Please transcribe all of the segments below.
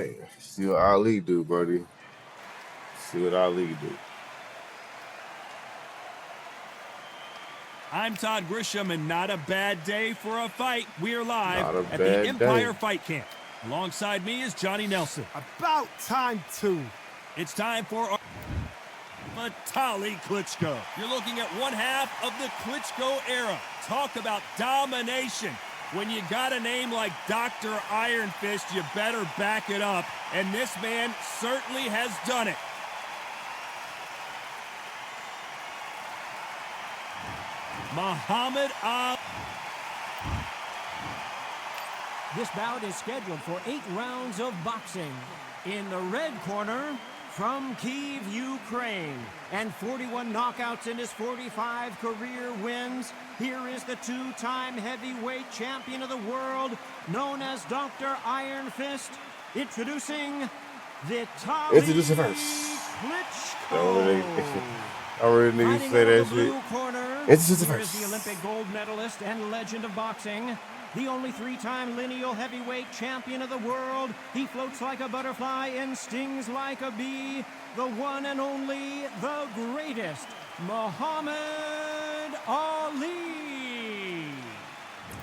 right. See what Ali do, buddy. See what Ali do. I'm Todd Grisham, and not a bad day for a fight. We're live at the bad Empire day. Fight Camp. Alongside me is Johnny Nelson. About time, too. It's time for Vitaly Klitschko. You're looking at one half of the Klitschko era. Talk about domination. When you got a name like Dr. Iron Fist, you better back it up. And this man certainly has done it. Muhammad Ali. This bout is scheduled for 8 rounds of boxing. In the red corner, from Kyiv, Ukraine, and 41 knockouts in his 45 career wins, here is the 2-time heavyweight champion of the world, known as Dr. Iron Fist, introducing Vitaly Klitschko. I really need to say that shit. It's just the Here first. is the Olympic gold medalist and legend of boxing. The only 3-time lineal heavyweight champion of the world. He floats like a butterfly and stings like a bee. The one and only, the greatest, Muhammad Ali.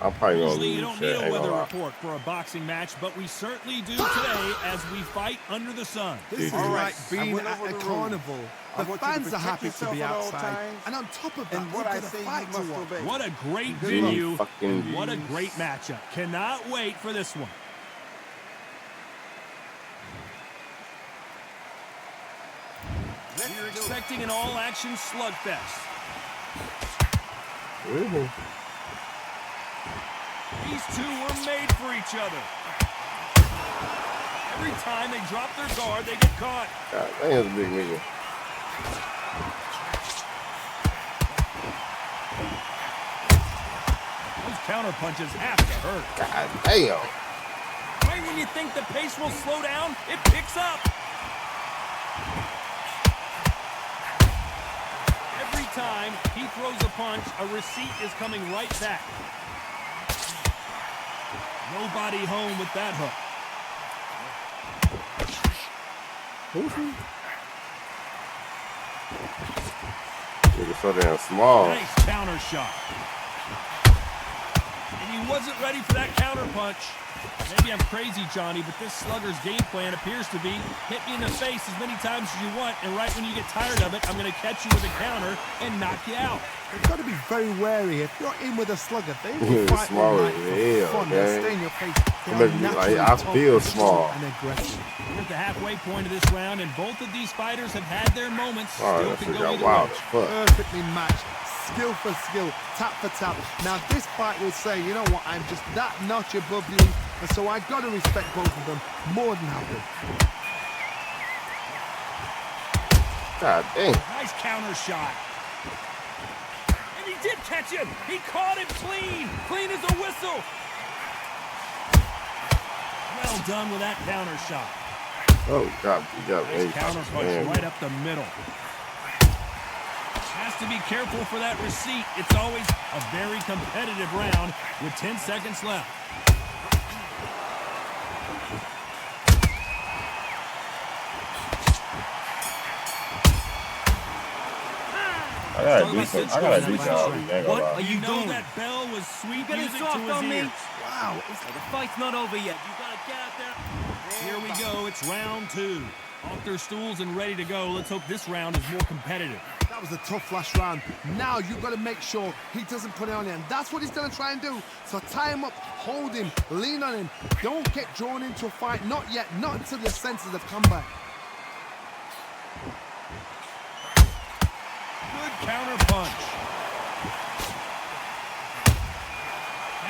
I'm probably gonna Usually lose. you don't shit, need a ain't weather gonna lie. report for a boxing match, but we certainly do today as we fight under the sun. This is All like right, being at a carnival. The fans are happy to be outside. And on top of that, and what I say fight you to must watch. obey. What a great Jimmy venue, fucking and what a G's. great matchup. Cannot wait for this one. You're expecting an all-action slugfest. Really? These two were made for each other. Every time they drop their guard, they get caught. God, that's a big nigga. Those counter punches have to hurt. God damn. Right when you think the pace will slow down, it picks up. Every time he throws a punch, a receipt is coming right back. Nobody home with that hook. Who's he? Nigga so damn small. Nice counter shot. And he wasn't ready for that counter punch. Maybe I'm crazy, Johnny, but this slugger's game plan appears to be hit me in the face as many times as you want, and right when you get tired of it, I'm going to catch you with a counter and knock you out. You've got to be very wary. If you're in with a slugger, they Yeah, will fight all smaller night than for hell, fun. They'll man. stay in your face. They It are makes me like, naturally I tough, feel strong, small. and aggressive. We're at the halfway point of this round, and both of these fighters have had their moments. Oh, Still that can shit go got either wild way. as fuck. Perfectly matched. Skill for skill, tap for tap. Now this fight will say, you know what, I'm just that notch above you, and so I got to respect both of them more than I would. God damn. Nice counter shot. And he did catch him. He caught him clean. Clean as a whistle. Well done with that counter shot. Oh, God. You got Nice counter punch man. right up the middle. Has to be careful for that receipt. It's always a very competitive round with 10 seconds left. I gotta do something. What are you know doing? that bell was sweet Getting music to soft his on me? ears. Wow, the fight's not over yet. You gotta get out there. Here we go. It's round 2. Off their stools and ready to go. Let's hope this round is more competitive. That was a tough last round. Now you've got to make sure he doesn't put it on you, and that's what he's going to try and do. So tie him up, hold him, lean on him. Don't get drawn into a fight. Not yet. Not until your senses have come back. Good counter punch.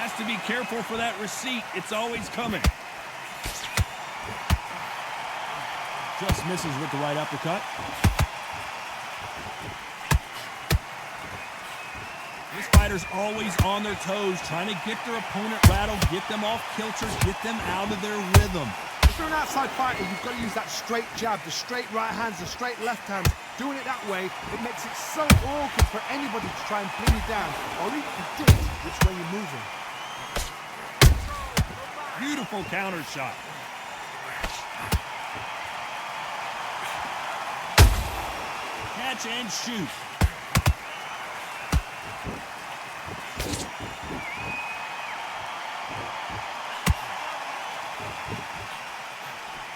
Has to be careful for that receipt. It's always coming. Just misses with the right uppercut. This fighter's always on their toes, trying to get their opponent rattled, get them off kilter, get them out of their rhythm. If you're an outside fighter, you've got to use that straight jab, the straight right hands, the straight left hands. Doing it that way, it makes it so awkward for anybody to try and pin you down or even predict which way you're moving. Beautiful counter shot. punch and shoot.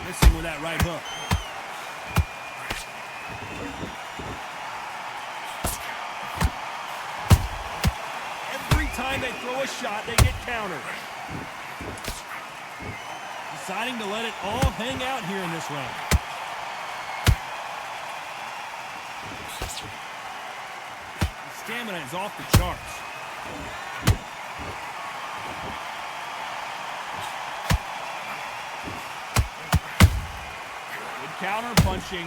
Missing with that right hook. Every time they throw a shot, they get countered. Deciding to let it all hang out here in this round. The stamina is off the charts. Counter punching.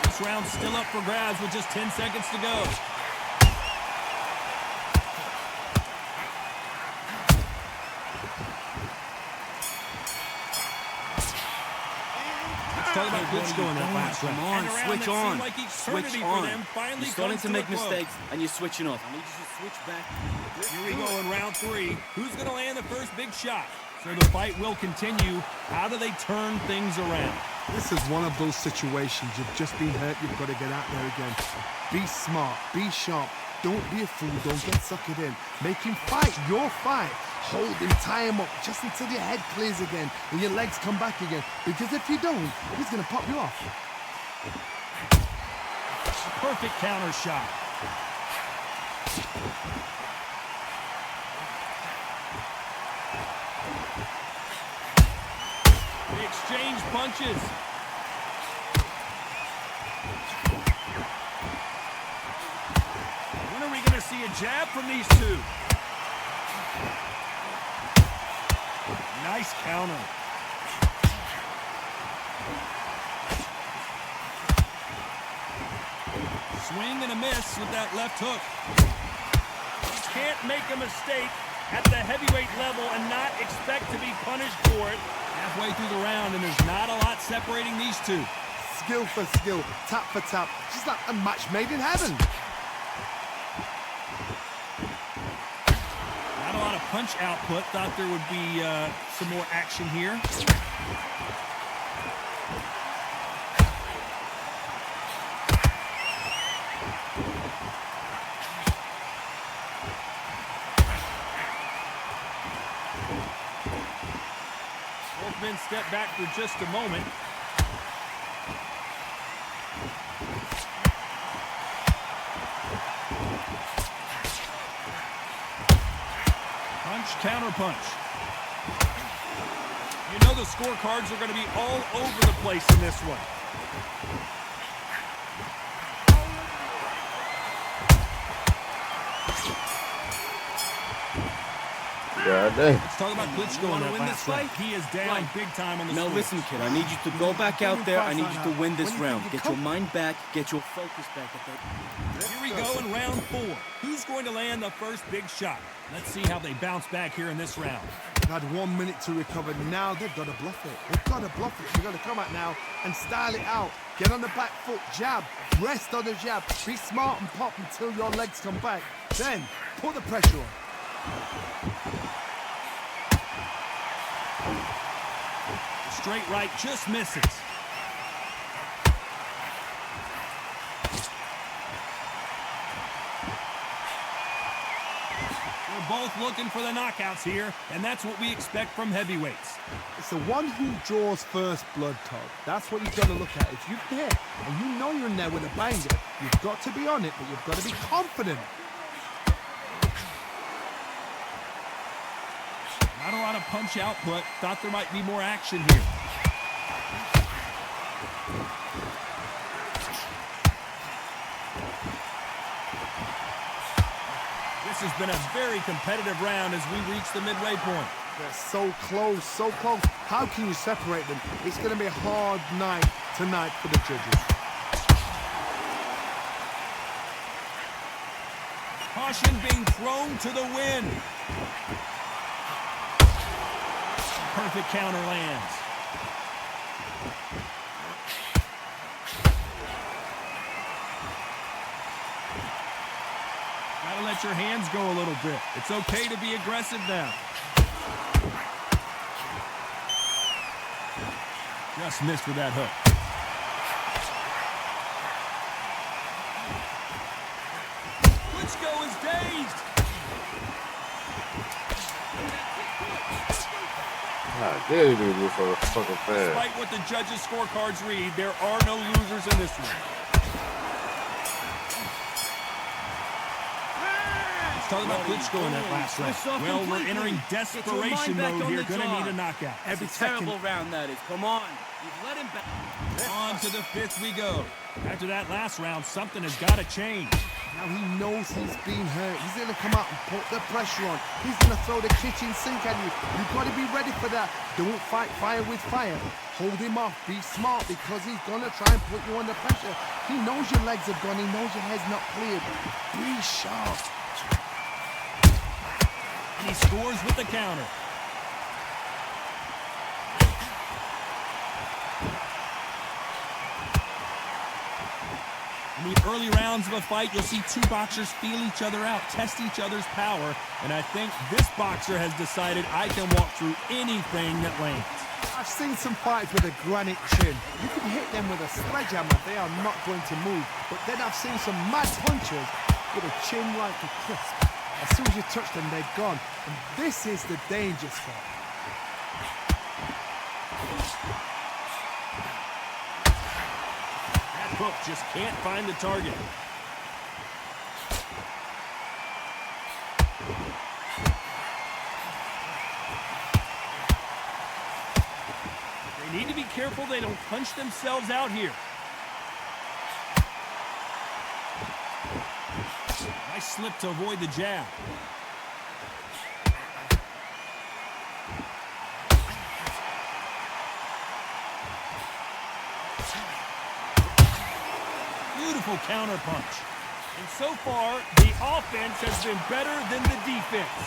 This round's still up for grabs with just 10 seconds to go. Let's talk about Klitschko in that last round. Come on, switch on. Like Switch on. You're starting to make mistakes, and you're switching off. I need you to switch back. Here we go in round 3. Who's going to land the first big shot? So the fight will continue. How do they turn things around? This is one of those situations. You've just been hurt. You've got to get out there again. Be smart. Be sharp. Don't be a fool. Don't get suckered in. Make him fight your fight. Hold him, tie him up just until your head clears again and your legs come back again. Because if you don't, he's going to pop you off. Perfect counter shot. They exchange punches. When are we going to see a jab from these two? Nice counter. Swing and a miss with that left hook. You can't make a mistake at the heavyweight level and not expect to be punished for it. Halfway through the round, and there's not a lot separating these two. Skill for skill, tap for tap. Just like a match made in heaven. Not a lot of punch output. Thought there would be some more action here. Both men step back for just a moment. Punch, counter punch. You know the scorecards are going to be all over the place in this one. God dang. Let's talk about Klitschko in that win last this round. fight? He is down Fight. big time on the Now score. listen, kid, I need you to go back out there. I need you to win this round. Get your mind back. Get your focus back at that. Here we go in round 4. Who's going to land the first big shot? Let's see how they bounce back here in this round. They've had 1 minute to recover. Now they've got to bluff it. They've got to bluff it. They've got to come out now and style it out. Get on the back foot, jab, rest on the jab. Be smart and pop until your legs come back. Then put the pressure on. Straight right just misses. We're both looking for the knockouts here, and that's what we expect from heavyweights. It's the one who draws first blood, Todd. That's what you've got to look at. If you hit and you know you're in there with a banger, you've got to be on it, but you've got to be confident. Not a lot of punch output. Thought there might be more action here. This has been a very competitive round as we reach the midway point. They're so close, so close. How can you separate them? It's going to be a hard night tonight for the judges. Caution being thrown to the wind. Perfect counter lands. Gotta let your hands go a little bit. It's okay to be aggressive now. Just missed with that hook. Klitschko is dazed. God damn, you do so fucking fast. Despite what the judges' scorecards read, there are no losers in this one. Let's talk about Klitschko in that last round. Well, we're entering desperation mode here. Gonna need a knockout. Every terrible round, that is. Come on. You've let him back. On to the fifth we go. After that last round, something has got to change. Now he knows he's been hurt. He's going to come out and put the pressure on. He's going to throw the kitchen sink at you. You've got to be ready for that. Don't fight fire with fire. Hold him off. Be smart because he's going to try and put you under pressure. He knows your legs are gone. He knows your head's not cleared. Be sharp. And he scores with the counter. In the early rounds of a fight, you'll see two boxers feel each other out, test each other's power, and I think this boxer has decided I can walk through anything that lands. I've seen some fights with a granite chin. You can hit them with a sledgehammer, they are not going to move. But then I've seen some mad punchers with a chin like a crisp. As soon as you touch them, they're gone. And this is the dangerous fight. Hook just can't find the target. They need to be careful they don't punch themselves out here. Nice slip to avoid the jab. Beautiful counter punch. And so far, the offense has been better than the defense.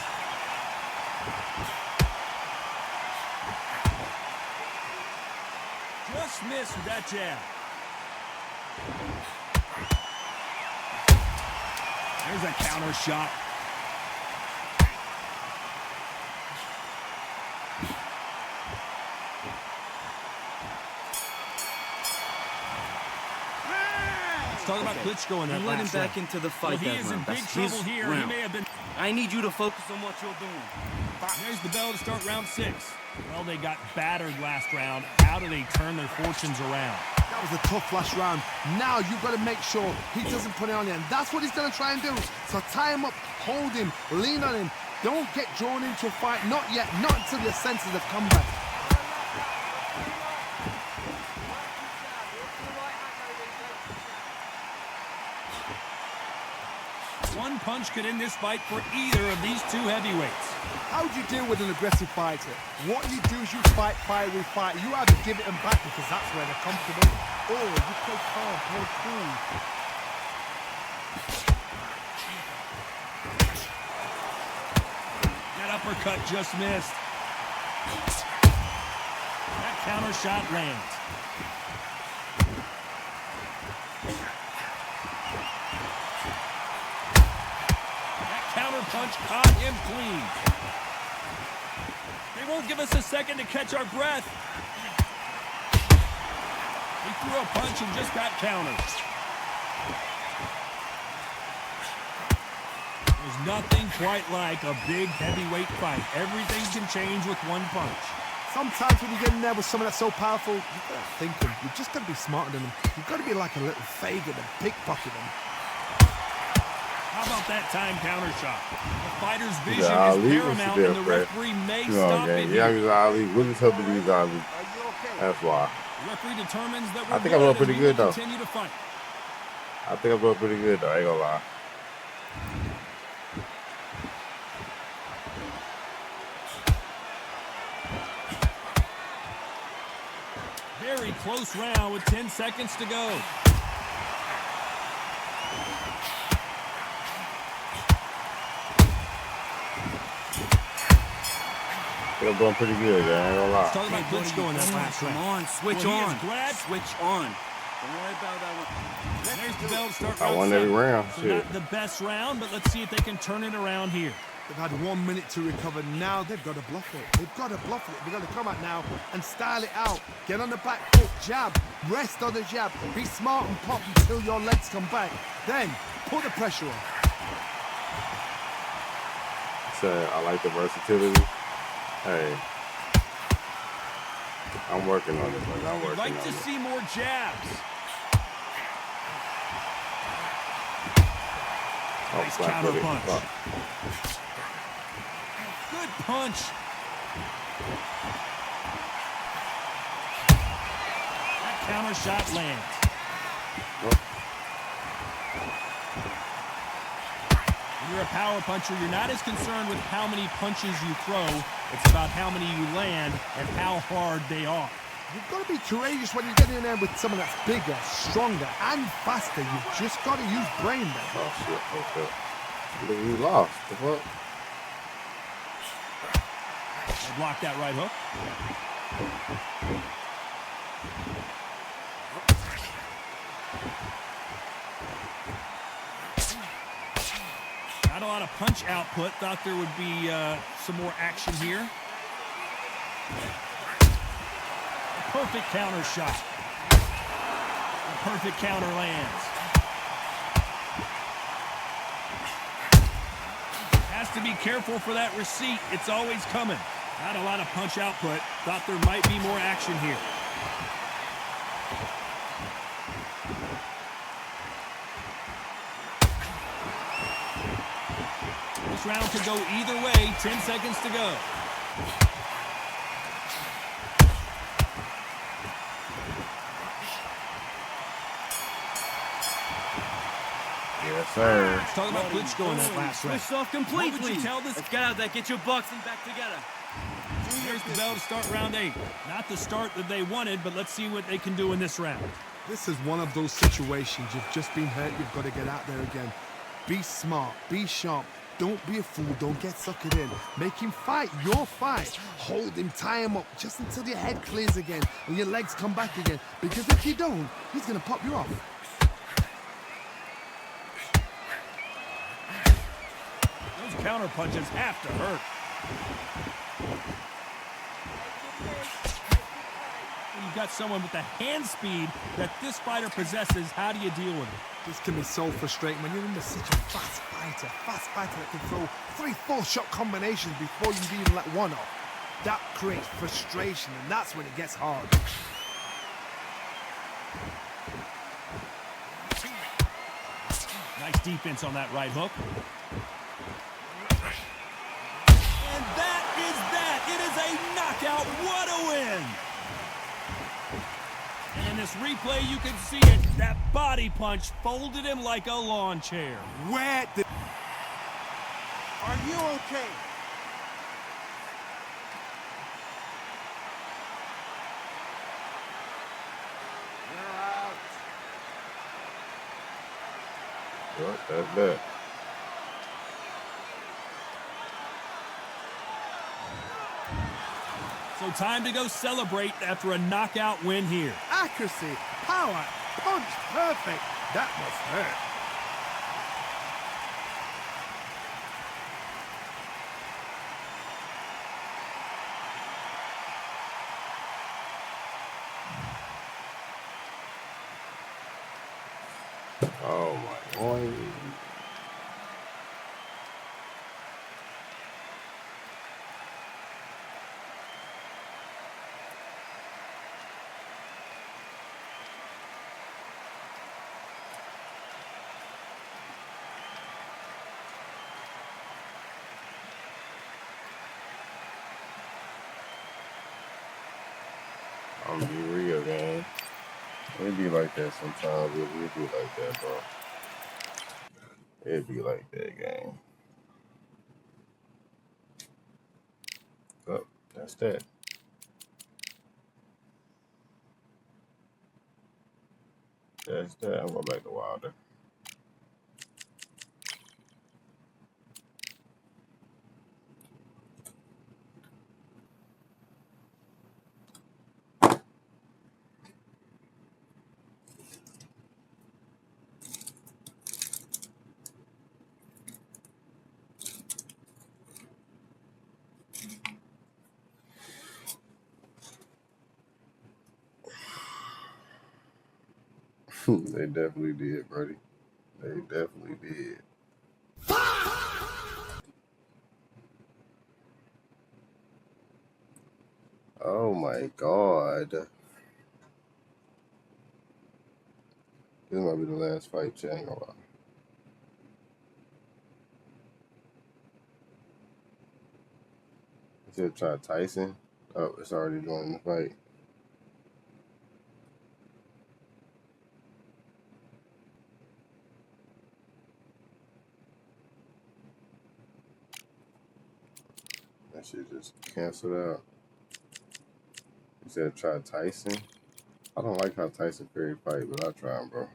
Just missed with that jab. There's a counter shot. Talk about Klitschko in that let him last back round. into the fight. Well, he is in big That's trouble his here. round. He may have been. I need you to focus on what you're doing. There's the bell to start round 6. Well, they got battered last round. How do they turn their fortunes around? That was a tough last round. Now you've got to make sure he doesn't put it on you. And that's what he's going to try and do. So tie him up, hold him, lean on him. Don't get drawn into a fight. Not yet. Not until your senses have come back. One punch could end this fight for either of these two heavyweights. How do you deal with an aggressive fighter? What you do is you fight fire with fight. You either give it them back because that's where they're comfortable, or you play calm, play cool. That uppercut just missed. That counter shot lands. Counter punch caught him clean. They won't give us a second to catch our breath. He threw a punch and just got countered. There's nothing quite like a big heavyweight fight. Everything can change with one punch. Sometimes when you get in there with someone that's so powerful, you've got to think them. You've just got to be smarter than them. You've got to be like a little faggot and pickpocket them. How about that time counter shot? The fighter's vision Yeah, is Ali was paramount, there, and the Fred. referee may You know, stop okay. it. Yeah, here. he's Ali. Willie Tubby, he's Ali. That's why. The referee determines that I we're think I'm doing good pretty and we will good, though. continue to fight. I think I'm doing pretty good, though. I ain't gonna lie. Very close round with 10 seconds to go. I think I'm doing pretty good, man. I ain't gonna lie. Talk about Klitschko in that last Come round. on, switch Well, he on. is grabbed. Switch on. Don't worry about that one. There's the bell to start I round won every 7. round. So Shit. not the best round, but let's see if they can turn it around here. They've had 1 minute to recover. Now they've got to bluff it. They've got to bluff it. They've got to come out now and style it out. Get on the back foot, jab, rest on the jab. Be smart and pop until your legs come back. Then put the pressure on. said I like the versatility. Hey, I'm working on it, man. I'm You'd working like on to it. see more jabs. Oh, Nice flat counter footed. punch. Fuck. Good punch. That counter shot lands. When you're a power puncher, you're not as concerned with how many punches you throw. It's about how many you land and how hard they are. You've got to be courageous when you get in there with someone that's bigger, stronger, and faster. You've just got to use brain there. Oh shit. Okay. Look, you lost. The fuck? They block that right hook. Not a lot of punch output. Thought there would be some more action here. A perfect counter shot. A perfect counter lands. Has to be careful for that receipt. It's always coming. Not a lot of punch output. Thought there might be more action here. This round could go either way. 10 seconds to go. Yes, sir. Let's talk about Klitschko in that last round. Switched off completely. What would you tell this? Let's get out there. Get your boxing back together. Here's the bell to start round 8. Not the start that they wanted, but let's see what they can do in this round. This is one of those situations. You've just been hurt. You've got to get out there again. Be smart. Be sharp. Don't be a fool. Don't get suckered in. Make him fight your fight. Hold him. Tie him up just until your head clears again and your legs come back again. Because if you don't, he's going to pop you off. Those counter punches have to hurt. When you've got someone with the hand speed that this fighter possesses, how do you deal with it? This can be so frustrating when you're under such a fast fighter that can throw 3-4 shot combinations before you even let one off. That creates frustration, and that's when it gets hard. Nice defense on that right hook. And that is that. It is a knockout. What a win. And in this replay, you can see it. That body punch folded him like a lawn chair. Where did... Are you okay? You're out. Well, that's that. So time to go celebrate after a knockout win here. Accuracy, power, punch, perfect. That must hurt. Oh my boy. I'm gonna be real, man. It be like that sometimes. It be like that, bro. It be like that, gang. Oh, that's that. That's that. I'm going back to Wilder. They definitely did, buddy. They definitely did. Oh my god. This might be the last fight, chat. Ain't gonna lie. Instead of try Tyson. Oh, it's already joining the fight. That shit just canceled out. Instead of try Tyson. I don't like how Tyson Fury fight, but I'll try him, bro.